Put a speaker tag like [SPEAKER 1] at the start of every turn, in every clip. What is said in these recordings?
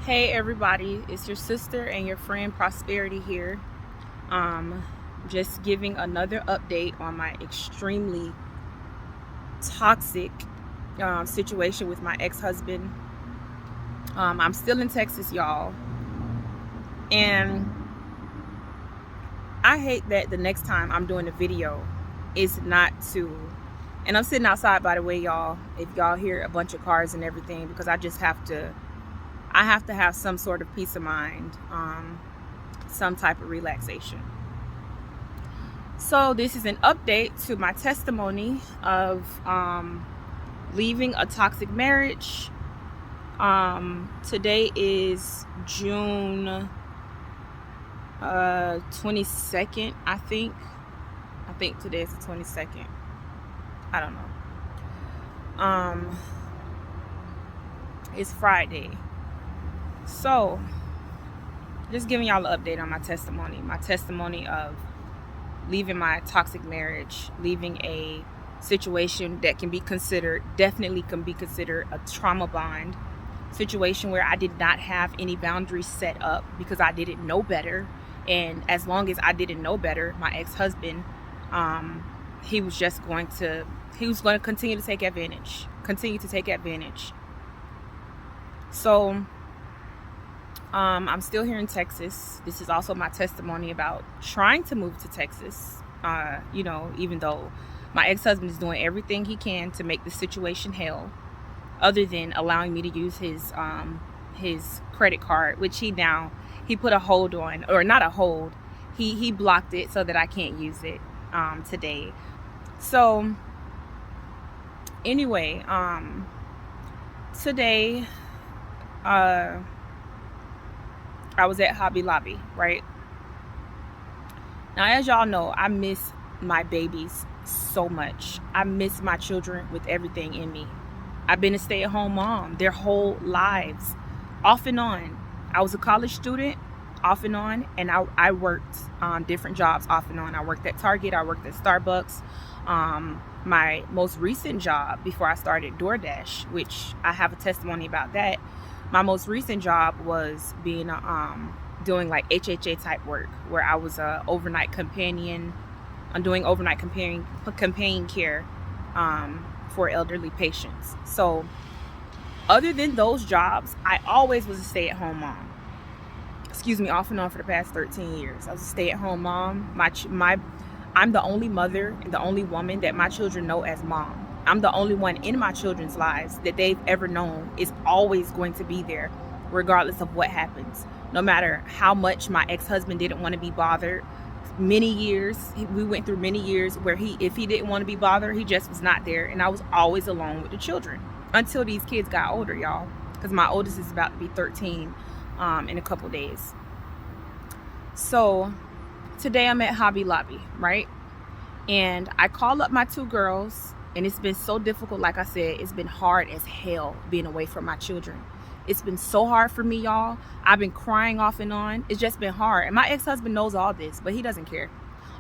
[SPEAKER 1] Hey everybody, it's your sister and your friend Prosperity here. Just giving another update on my extremely toxic situation with my ex-husband. I'm still in Texas, y'all, and I hate that the next time I'm doing a video is not to, and I'm sitting outside, by the way, y'all, if y'all hear a bunch of cars and everything, because I have to have some sort of peace of mind, some type of relaxation. So this is an update to my testimony of leaving a toxic marriage. Today is June 22nd, I think today is the 22nd. I don't know. It's Friday. So just giving y'all an update on my testimony of leaving my toxic marriage, leaving a situation that definitely can be considered a trauma bond situation, where I did not have any boundaries set up because I didn't know better. And as long as I didn't know better, my ex-husband, he was going to continue to take advantage. So I'm still here in Texas. This is also my testimony about trying to move to Texas. Even though my ex-husband is doing everything he can to make the situation hell, other than allowing me to use his credit card, which he put a hold on, or not a hold. He blocked it so that I can't use it today. So anyway, today I was at Hobby Lobby, right? Now, as y'all know, I miss my babies so much. I miss my children with everything in me. I've been a stay-at-home mom their whole lives, off and on. I was a college student, off and on, and I worked different jobs off and on. I worked at Target, I worked at Starbucks. My most recent job before I started DoorDash, which I have a testimony about that, my most recent job was being doing like HHA type work, where I was a overnight companion. I'm doing overnight companion care for elderly patients. So other than those jobs, I always was a stay-at-home mom. Off and on for the past 13 years. I was a stay-at-home mom. I'm the only mother and the only woman that my children know as mom. I'm the only one in my children's lives that they've ever known is always going to be there, regardless of what happens. No matter how much my ex-husband didn't want to be bothered. We went through many years where if he didn't want to be bothered, he just was not there. And I was always alone with the children until these kids got older, y'all. Because my oldest is about to be 13 in a couple days. So today I'm at Hobby Lobby, right? And I call up my two girls. And it's been so difficult. Like I said, it's been hard as hell being away from my children. It's been so hard for me, y'all. I've been crying off and on. It's just been hard. And my ex-husband knows all this, but he doesn't care.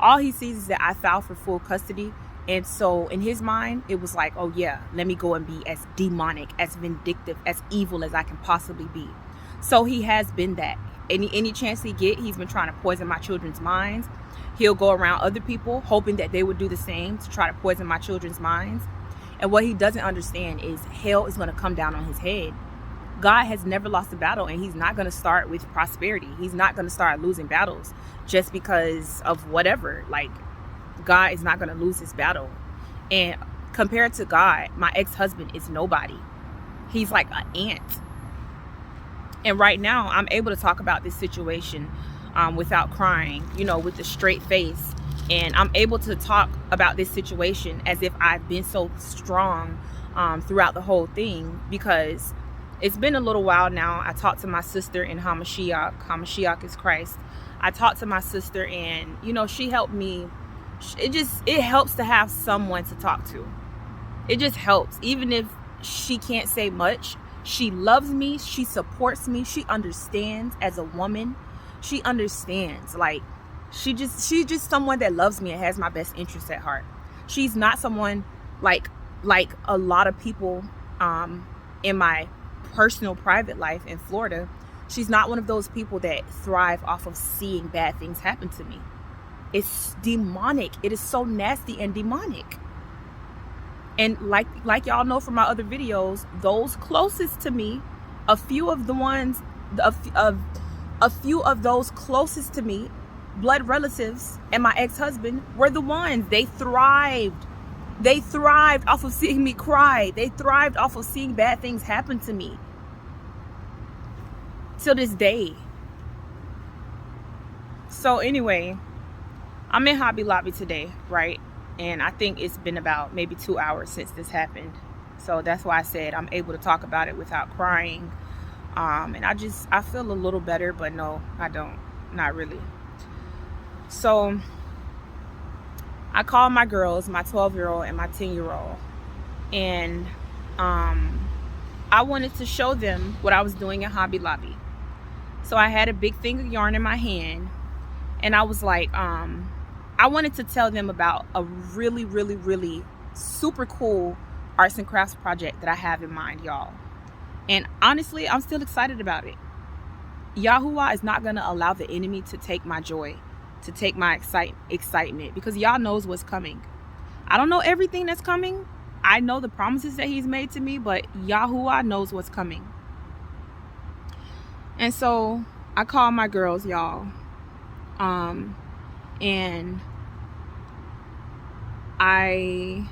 [SPEAKER 1] All he sees is that I filed for full custody. And so in his mind, it was like, oh yeah, let me go and be as demonic, as vindictive, as evil as I can possibly be. So he has been that. Any chance he get, he's been trying to poison my children's minds. He'll go around other people hoping that they would do the same to try to poison my children's minds. And what he doesn't understand is hell is going to come down on his head. God has never lost a battle, and he's not going to start with prosperity. He's not going to start losing battles just because of whatever. Like, God is not going to lose his battle. And compared to God, my ex-husband is nobody. He's like an ant. And right now, I'm able to talk about this situation without crying, with a straight face. And I'm able to talk about this situation as if I've been so strong throughout the whole thing, because it's been a little while now. I talked to my sister in Hamashiach. Hamashiach is Christ. I talked to my sister, and she helped me. It helps to have someone to talk to. It just helps, even if she can't say much. She loves me. She supports me. She understands as a woman. She understands. Like, she's just someone that loves me and has my best interests at heart. She's not someone like a lot of people in my personal private life in Florida She's not one of those people that thrive off of seeing bad things happen to me. It's demonic. It is so nasty and demonic. And like y'all know from my other videos, those closest to me, a few of those closest to me, blood relatives and my ex-husband, were the ones. They thrived off of seeing me cry. They thrived off of seeing bad things happen to me. Till this day. So anyway, I'm in Hobby Lobby today, right? And I think it's been about maybe 2 hours since this happened. So that's why I said I'm able to talk about it without crying. And I feel a little better, but no, I don't. Not really. So I called my girls, my 12-year-old and my 10-year-old. And I wanted to show them what I was doing at Hobby Lobby. So I had a big thing of yarn in my hand, and I was like, I wanted to tell them about a really, really, really super cool arts and crafts project that I have in mind, y'all. And honestly, I'm still excited about it. Yahuwah is not going to allow the enemy to take my joy, to take my excitement, because y'all knows what's coming. I don't know everything that's coming. I know the promises that he's made to me, but Yahuwah knows what's coming. And so I called my girls, y'all. And I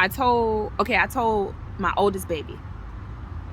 [SPEAKER 1] told my oldest baby,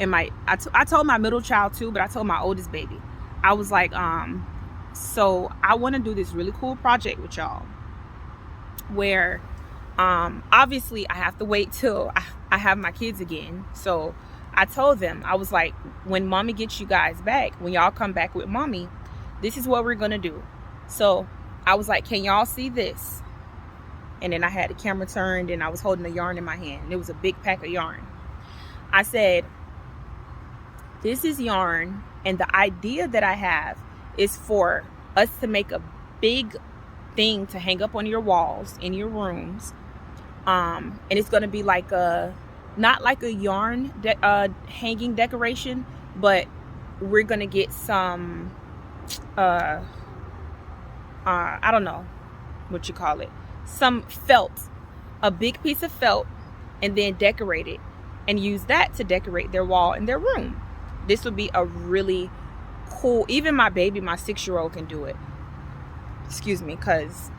[SPEAKER 1] and I told my middle child too, but I told my oldest baby, I was like, so I want to do this really cool project with y'all, where obviously I have to wait till I have my kids again. So I told them, I was like, when mommy gets you guys back, when y'all come back with mommy, this is what we're gonna do. So I was like, can y'all see this? And then I had the camera turned and I was holding the yarn in my hand. It was a big pack of yarn. I said, this is yarn, and the idea that I have is for us to make a big thing to hang up on your walls in your rooms. And it's gonna be like not like a yarn hanging decoration, but we're gonna get some I don't know what you call it, some felt, a big piece of felt, and then decorate it and use that to decorate their wall in their room. This would be a really cool, even my baby, my 6-year-old can do it. Excuse me, because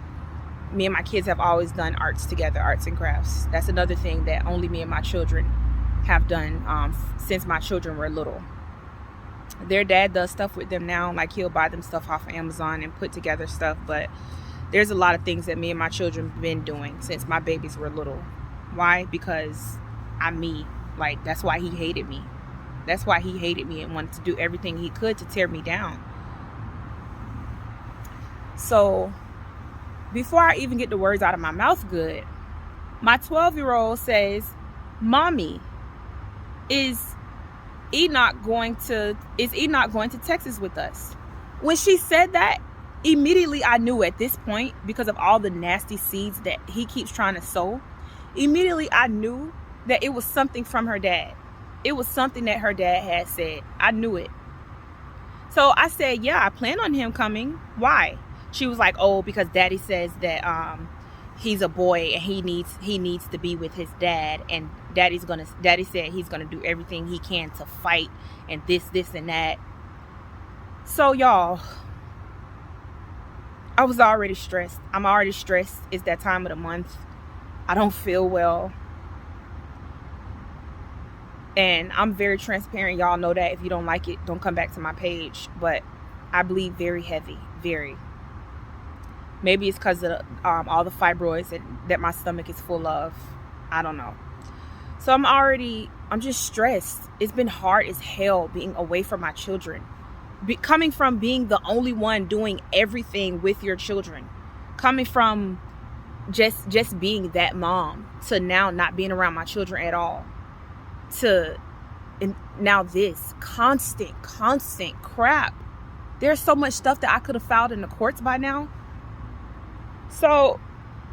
[SPEAKER 1] me and my kids have always done arts together, arts and crafts. That's another thing that only me and my children have done since my children were little. Their dad does stuff with them now, like he'll buy them stuff off of Amazon and put together stuff, but there's a lot of things that me and my children have been doing since my babies were little. Why? Because I'm me. Like, that's why he hated me. That's why he hated me and wanted to do everything he could to tear me down. So before I even get the words out of my mouth good, my 12-year-old says, Mommy, is Enoch going to Texas with us? When she said that, immediately I knew at this point, because of all the nasty seeds that he keeps trying to sow, immediately I knew that it was something from her dad. It was something that her dad had said. I knew it. So I said, yeah, I plan on him coming. Why? She was like, oh, because daddy says that he's a boy and he needs to be with his dad, and daddy said he's gonna do everything he can to fight, and this and that. So y'all, I was already stressed. I'm already stressed. It's that time of the month. I don't feel well. And I'm very transparent. Y'all know that. If you don't like it, don't come back to my page. But I bleed very heavy. Very. Maybe it's because of all the fibroids that my stomach is full of. I don't know. So I'm just stressed. It's been hard as hell being away from my children. Coming from being the only one doing everything with your children. Coming from just being that mom to now not being around my children at all. And now this constant crap. There's so much stuff that I could have filed in the courts by now. So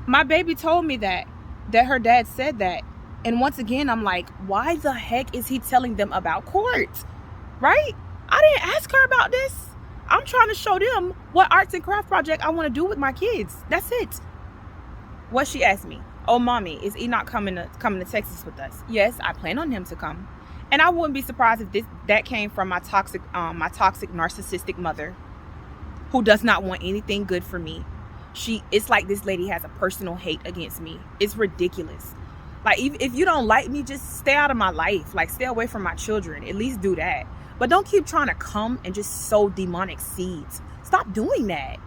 [SPEAKER 1] my baby told me that her dad said that. And once again, I'm like, why the heck is he telling them about court? Right? I didn't ask her about this. I'm trying to show them what arts and craft project I want to do with my kids. That's it. What she asked me, oh, mommy, is Enoch coming to Texas with us? Yes, I plan on him to come. And I wouldn't be surprised if that came from my toxic narcissistic mother, who does not want anything good for me. It's like this lady has a personal hate against me. It's ridiculous. Like, if you don't like me, just stay out of my life. Like, stay away from my children. At least do that. But don't keep trying to come and just sow demonic seeds. Stop doing that.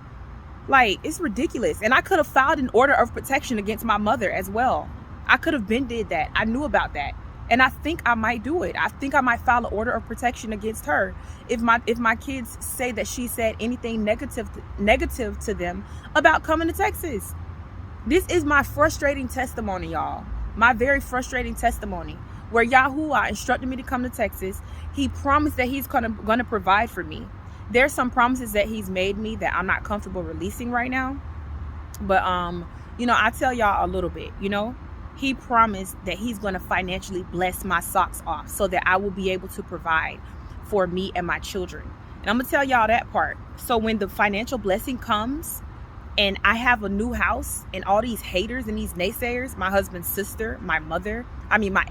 [SPEAKER 1] Like, it's ridiculous. And I could have filed an order of protection against my mother as well. I could have did that. I knew about that. And I think I might do it. I think I might file an order of protection against her if my kids say that she said anything negative to them about coming to Texas. This is my frustrating testimony, y'all. My very frustrating testimony, where Yahuwah instructed me to come to Texas. He promised that he's gonna provide for me. There's some promises that he's made me that I'm not comfortable releasing right now. But I tell y'all a little bit, he promised that he's going to financially bless my socks off so that I will be able to provide for me and my children. And I'm going to tell y'all that part. So when the financial blessing comes and I have a new house and all these haters and these naysayers, my husband's sister, my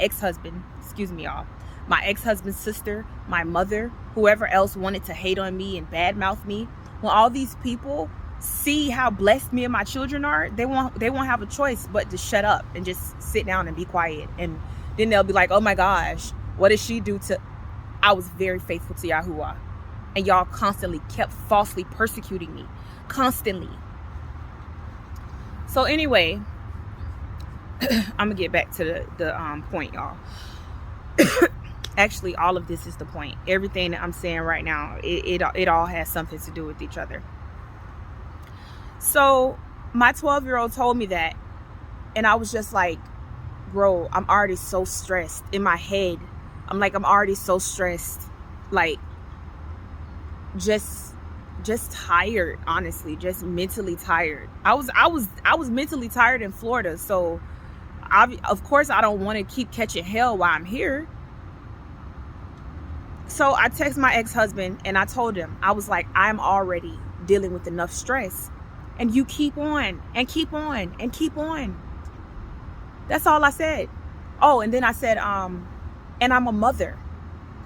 [SPEAKER 1] ex-husband, excuse me, y'all, my ex-husband's sister, my mother, whoever else wanted to hate on me and badmouth me, when all these people see how blessed me and my children are, they won't have a choice but to shut up and just sit down and be quiet. And then they'll be like, oh my gosh, what did she do to... I was very faithful to Yahuwah, and y'all constantly kept falsely persecuting me, constantly. So anyway, I'm gonna get back to the point, y'all. Actually, all of this is the point. Everything that I'm saying right now, it all has something to do with each other. So my 12-year-old told me that, and I was just like, bro, I'm already so stressed in my head. I'm already so stressed, like just tired, honestly, just mentally tired. I was mentally tired in Florida, so of course I don't want to keep catching hell while I'm here. So I text my ex-husband and I told him, I was like, I'm already dealing with enough stress, and you keep on and keep on and keep on. That's all I said. Oh, and then I said, and I'm a mother.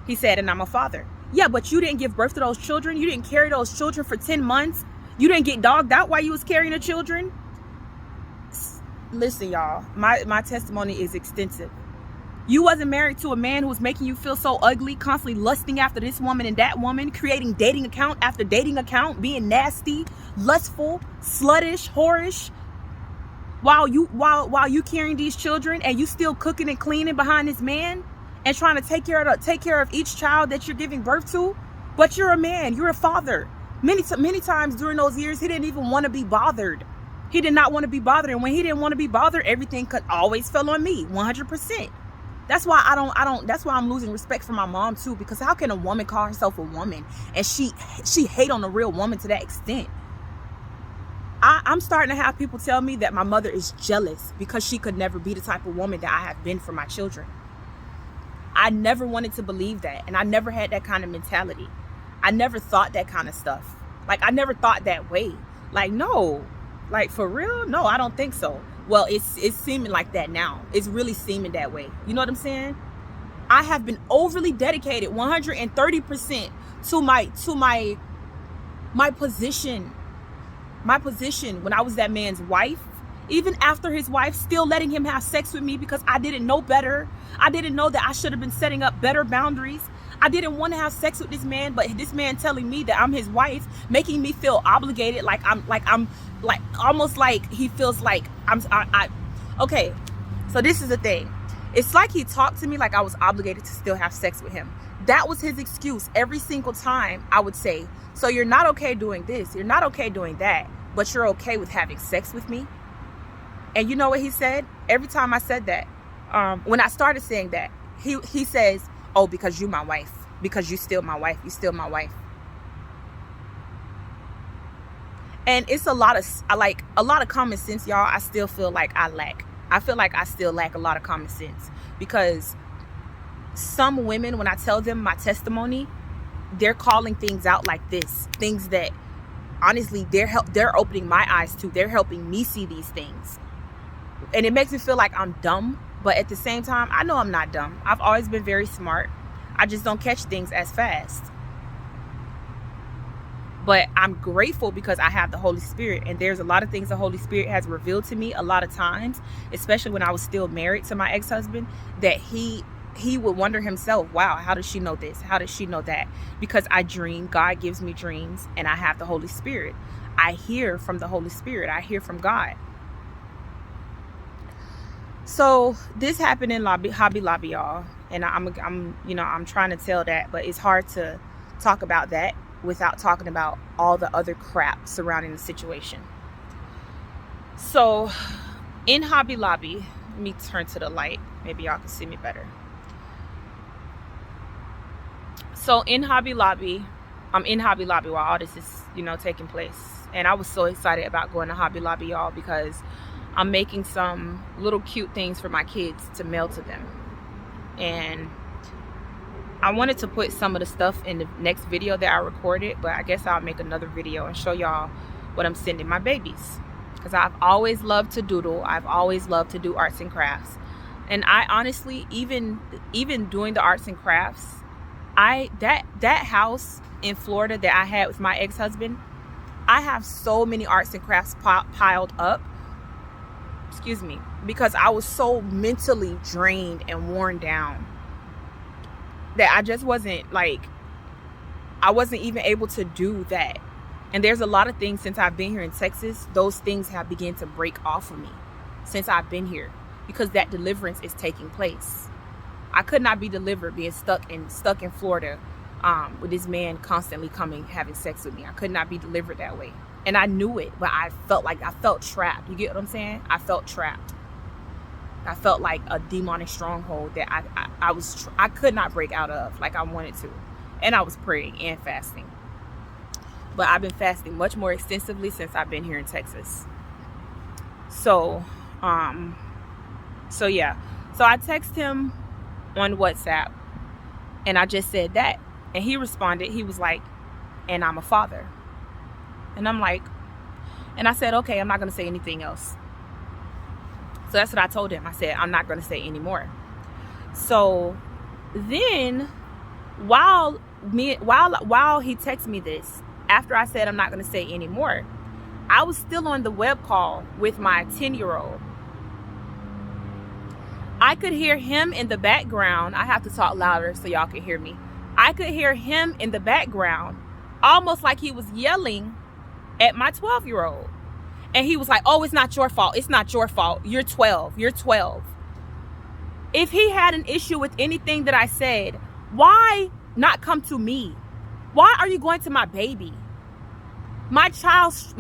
[SPEAKER 1] He said, and I'm a father. Yeah, but you didn't give birth to those children. You didn't carry those children for 10 months. You didn't get dogged out while you was carrying the children. Listen, y'all, my testimony is extensive. You wasn't married to a man who was making you feel so ugly, constantly lusting after this woman and that woman, creating dating account after dating account, being nasty, lustful, sluttish, whorish, while you carrying these children, and you still cooking and cleaning behind this man and trying to take care of each child that you're giving birth to. But you're a man, you're a father. Many times during those years, he didn't even want to be bothered. He did not want to be bothered, and when he didn't want to be bothered, everything always fell on me, 100%. That's why that's why I'm losing respect for my mom too, because how can a woman call herself a woman and she hate on a real woman to that extent? I'm starting to have people tell me that my mother is jealous because she could never be the type of woman that I have been for my children. I never wanted to believe that, and I never had that kind of mentality. I never thought that kind of stuff. Like, I never thought that way. Like, no, like, for real? No, I don't think so. Well, it's seeming like that now. It's really seeming that way. You know what I'm saying? I have been overly dedicated 130% to my position. My position when I was that man's wife. Even after his wife, still letting him have sex with me because I didn't know better. I didn't know that I should have been setting up better boundaries. I didn't want to have sex with this man, but this man telling me that I'm his wife, making me feel obligated, like almost like he feels like okay. So this is the thing. It's like he talked to me like I was obligated to still have sex with him. That was his excuse every single time. I would say, so you're not okay doing this, you're not okay doing that, but you're okay with having sex with me? And you know what he said? Every time I said that, when I started saying that, he says, oh, because you my wife, because you still my wife, you still my wife. And it's a lot of common sense, y'all. I still feel like I lack. I feel like I still lack a lot of common sense, because some women, when I tell them my testimony, they're calling things out like this, things that honestly they're opening my eyes to. They're helping me see these things, and it makes me feel like I'm dumb, but at the same time I know I'm not dumb. I've always been very smart. I just don't catch things as fast. But I'm grateful because I have the Holy Spirit, and there's a lot of things the Holy Spirit has revealed to me a lot of times, especially when I was still married to my ex-husband, that he would wonder himself, wow, how does she know this? How does she know that? Because I dream. God gives me dreams, and I have the Holy Spirit. I hear from the Holy Spirit. I hear from God. So this happened in Hobby Lobby, y'all, and I'm trying to tell that, but it's hard to talk about that without talking about all the other crap surrounding the situation. So in Hobby Lobby, let me turn to the light, maybe y'all can see me better. So in Hobby Lobby, I'm in Hobby Lobby while all this is, taking place. And I was so excited about going to Hobby Lobby, y'all, because I'm making some little cute things for my kids to mail to them. And I wanted to put some of the stuff in the next video that I recorded, but I guess I'll make another video and show y'all what I'm sending my babies. Because I've always loved to doodle. I've always loved to do arts and crafts. And I honestly, even doing the arts and crafts, that house in Florida that I had with my ex-husband, I have so many arts and crafts piled up. Excuse me, because I was so mentally drained and worn down that I just wasn't I wasn't even able to do that. And there's a lot of things since I've been here in Texas, those things have begun to break off of me since I've been here, because that deliverance is taking place. I could not be delivered being stuck in Florida with this man constantly coming, having sex with me. I could not be delivered that way. And I knew it, but I felt trapped. You get what I'm saying? I felt trapped. I felt like a demonic stronghold that I could not break out of like I wanted to. And I was praying and fasting. But I've been fasting much more extensively since I've been here in Texas. So yeah. So I texted him on WhatsApp and I just said that. And he responded, he was like, and I'm a father. And I'm like, and I said, okay, I'm not going to say anything else. So that's what I told him. I said, I'm not going to say anymore. So then while he texted me this, after I said I'm not going to say anymore, I was still on the web call with my 10-year-old. I could hear him in the background. I have to talk louder so y'all can hear me. I could hear him in the background, almost like he was yelling at my 12-year-old. And he was like, oh, it's not your fault. It's not your fault. You're 12. You're 12. If he had an issue with anything that I said, why not come to me? Why are you going to my baby? My child's